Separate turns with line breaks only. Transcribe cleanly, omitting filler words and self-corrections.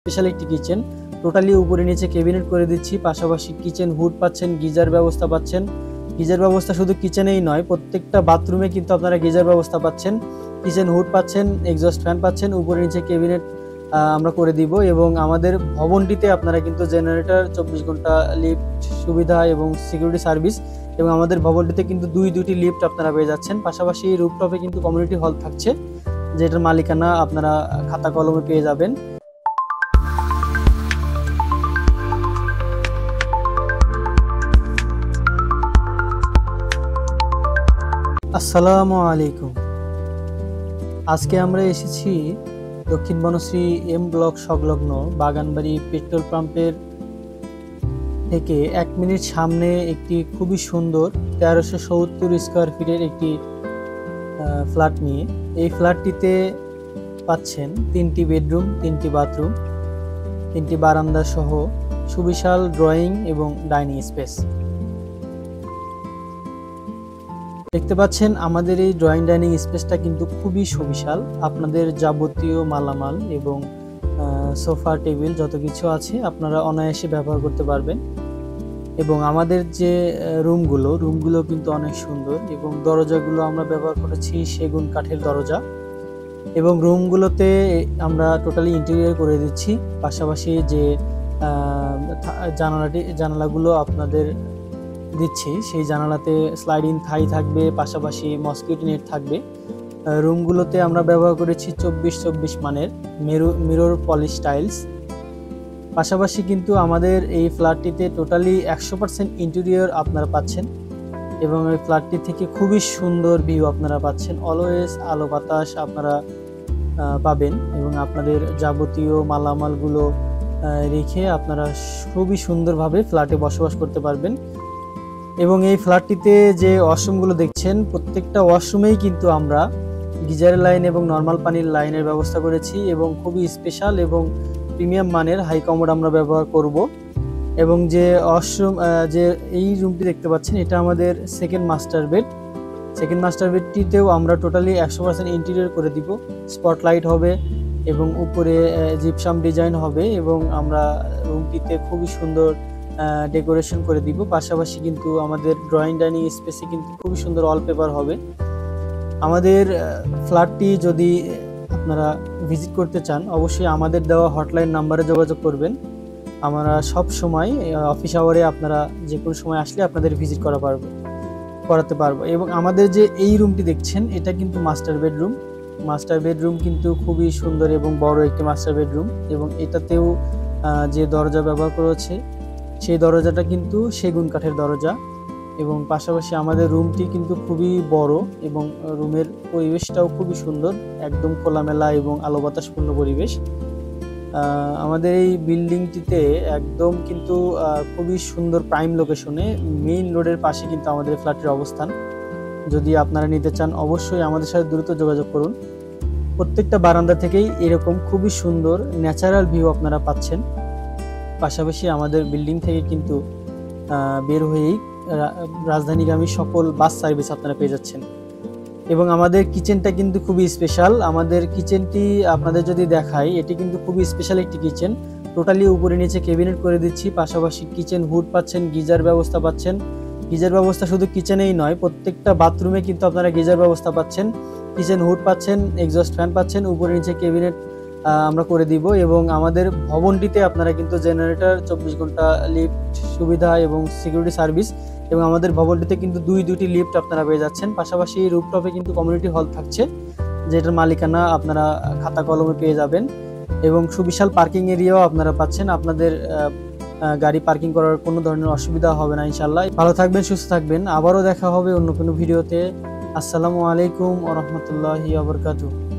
Special একটি kitchen, totally উপরে নিচে ক্যাবিনেট করে দিচ্ছি। পাশাপাশি কিচেন হুড পাচ্ছেন, গিজার ব্যবস্থা পাচ্ছেন। গিজার ব্যবস্থা শুধু কিচেনেই নয়, প্রত্যেকটা বাথরুমে কিন্তু আপনারা গিজার ব্যবস্থা পাচ্ছেন। কিচেন হুড পাচ্ছেন, এক্সস্ট ফ্যান পাচ্ছেন, উপরে নিচে ক্যাবিনেট আমরা করে দিব। এবং আমাদের ভবনটিতে আপনারা কিন্তু জেনারেটর, 24 ঘন্টা লিফট সুবিধা এবং সিকিউরিটি সার্ভিস, এবং আমাদের ভবনটিতে কিন্তু দুইটি লিফট আপনারা পেয়ে যাচ্ছেন। পাশাপাশি রুফটপে কিন্তু কমিউনিটি হল থাকছে, যেটার মালিকানা আপনারা খাতা কলমে পেয়ে যাবেন। আসসালামু আলাইকুম। আজকে আমরা এসেছি দক্ষিণ বনশ্রী এম ব্লক সংলগ্ন বাগানবাড়ি পেট্রোল পাম্পের থেকে 1 মিনিট সামনে একটি খুবই সুন্দর 1370 স্কোয়ার ফিটের একটি ফ্ল্যাট নিয়ে। এই ফ্ল্যাটটিতে পাচ্ছেন 3টি বেডরুম, 3টি বাথরুম, 3টি বারান্দা সহ সুবিশাল ড্রয়িং এবং ডাইনিং স্পেস। দেখতে পাচ্ছেন আমাদের এই ড্রয়িং ডাইনিং স্পেসটা কিন্তু খুবই সুবিশাল। আপনাদের যাবতীয় মালামাল এবং সোফা টেবিল যত কিছু আছে আপনারা অনায়াসে ব্যবহার করতে পারবেন। এবং আমাদের যে রুমগুলো কিন্তু অনেক সুন্দর, এবং দরজাগুলো আমরা ব্যবহার করেছি সেগুন কাঠের দরজা, এবং রুমগুলোতে আমরা টোটালি ইন্টেরিয়র করে দিচ্ছি। পাশাপাশি যে জানালাগুলো আপনাদের দিচ্ছি, সেই জানালাতে স্লাইডিং থাই থাকবে, পাশাপাশি মসকিউটো নেট থাকবে। রুমগুলোতে আমরা ব্যবহার করেছি 24 মানের মিরর পলিশ টাইলস। পাশাপাশি কিন্তু আমাদের এই ফ্ল্যাটটিতে টোটালি 100% ইন্টেরিয়র আপনারা পাচ্ছেন, এবং এই ফ্ল্যাটটি থেকে খুবই সুন্দর ভিউ আপনারা পাচ্ছেন। অলওয়েজ আলো বাতাস আপনারা পাবেন, এবং আপনাদের যাবতীয় মালামালগুলো রেখে আপনারা খুবই সুন্দরভাবে ফ্ল্যাটে বসবাস করতে পারবেন। এবং এই ফ্ল্যাটটিতে যে ওয়াশরুমগুলো দেখছেন, প্রত্যেকটা ওয়াশরুমেই কিন্তু আমরা গিজারের লাইন এবং নর্মাল পানির লাইনের ব্যবস্থা করেছি, এবং খুবই স্পেশাল এবং প্রিমিয়াম মানের হাই কমোড আমরা ব্যবহার করব। এবং যে ওয়াশরুম, যে এই রুমটি দেখতে পাচ্ছেন, এটা আমাদের second master bed. Second master বেডটিতেও আমরা টোটালি 100% ইন্টেরিয়র করে দিব। স্পটলাইট হবে এবং উপরে জিপসাম ডিজাইন হবে, এবং আমরা রুমটিতে খুবই সুন্দর ডেকোরেশন করে দিব। পাশাপাশি কিন্তু আমাদের ড্রয়িং ডাইনিং স্পেসে কিন্তু খুবই সুন্দর ওয়ালপেপার হবে। আমাদের ফ্ল্যাটটি যদি আপনারা ভিজিট করতে চান, অবশ্যই আমাদের দেওয়া হটলাইন নাম্বারে যোগাযোগ করবেন। আমরা সব সময় অফিস আওয়ারে আপনারা যে কোনো সময় আসলে আপনাদের ভিজিট করাতে পারবো। এবং আমাদের যে এই রুমটি দেখছেন, এটা কিন্তু মাস্টার বেডরুম। মাস্টার বেডরুম কিন্তু খুবই সুন্দর এবং বড় একটি মাস্টার বেডরুম, এবং এটাতেও যে দরজা ব্যবহার করেছে সেই দরজাটা কিন্তু সেগুন কাঠের দরজা। এবং পাশাপাশি আমাদের রুমটি কিন্তু খুবই বড়, এবং রুমের পরিবেশটাও খুবই সুন্দর, একদম খোলামেলা এবং আলো বাতাসপূর্ণ পরিবেশ। আমাদের এই বিল্ডিংটিতে একদম কিন্তু খুবই সুন্দর প্রাইম লোকেশনে, মেইন রোডের পাশে কিন্তু আমাদের ফ্ল্যাটের অবস্থান। যদি আপনারা নিতে চান, অবশ্যই আমাদের সাথে দ্রুত যোগাযোগ করুন। প্রত্যেকটা বারান্দা থেকেই এরকম খুবই সুন্দর ন্যাচারাল ভিউ আপনারা পাচ্ছেন। পাশাপাশি আমাদের বিল্ডিং থেকে কিন্তু বের হয়েই রাজধানীগামী সকল বাস সার্ভিস আপনারা পেয়ে যাচ্ছেন। এবং আমাদের কিচেনটা কিন্তু খুবই স্পেশাল। আমাদের কিচেনটি আপনাদের যদি দেখাই, এটি কিন্তু খুবই স্পেশাল একটি কিচেন, টোটালি উপরে নিচে ক্যাবিনেট করে দিচ্ছি। পাশাপাশি কিচেন হুড পাচ্ছেন, গিজার ব্যবস্থা পাচ্ছেন। গিজার ব্যবস্থা শুধু কিচেনেই নয়, প্রত্যেকটা বাথরুমে কিন্তু আপনারা গিজার ব্যবস্থা পাচ্ছেন। কিচেন হুড পাচ্ছেন, এক্সস্ট ফ্যান পাচ্ছেন, উপরে নিচে ক্যাবিনেট আমরা করে দিব। এবং আমাদের ভবনটিতে আপনারা কিন্তু জেনারেটর, 24 ঘন্টা লিফট সুবিধা এবং সিকিউরিটি সার্ভিস, এবং আমাদের ভবনটিতে কিন্তু দুইটি লিফট আপনারা পেয়ে যাচ্ছেন। পাশাপাশি রুফটপে কিন্তু কমিউনিটি হল থাকছে, যেটার মালিকানা আপনারা খাতা কলমে পেয়ে যাবেন। এবং সুবিশাল পার্কিং এরিয়াও আপনারা পাচ্ছেন। আপনাদের গাড়ি পার্কিং করার কোনো ধরনের অসুবিধা হবে না ইনশাল্লাহ। ভালো থাকবেন, সুস্থ থাকবেন। আবারও দেখা হবে অন্য কোনো ভিডিওতে। আসসালামু আলাইকুম ওয়া রাহমাতুল্লাহি ওয়া বারাকাতুহু।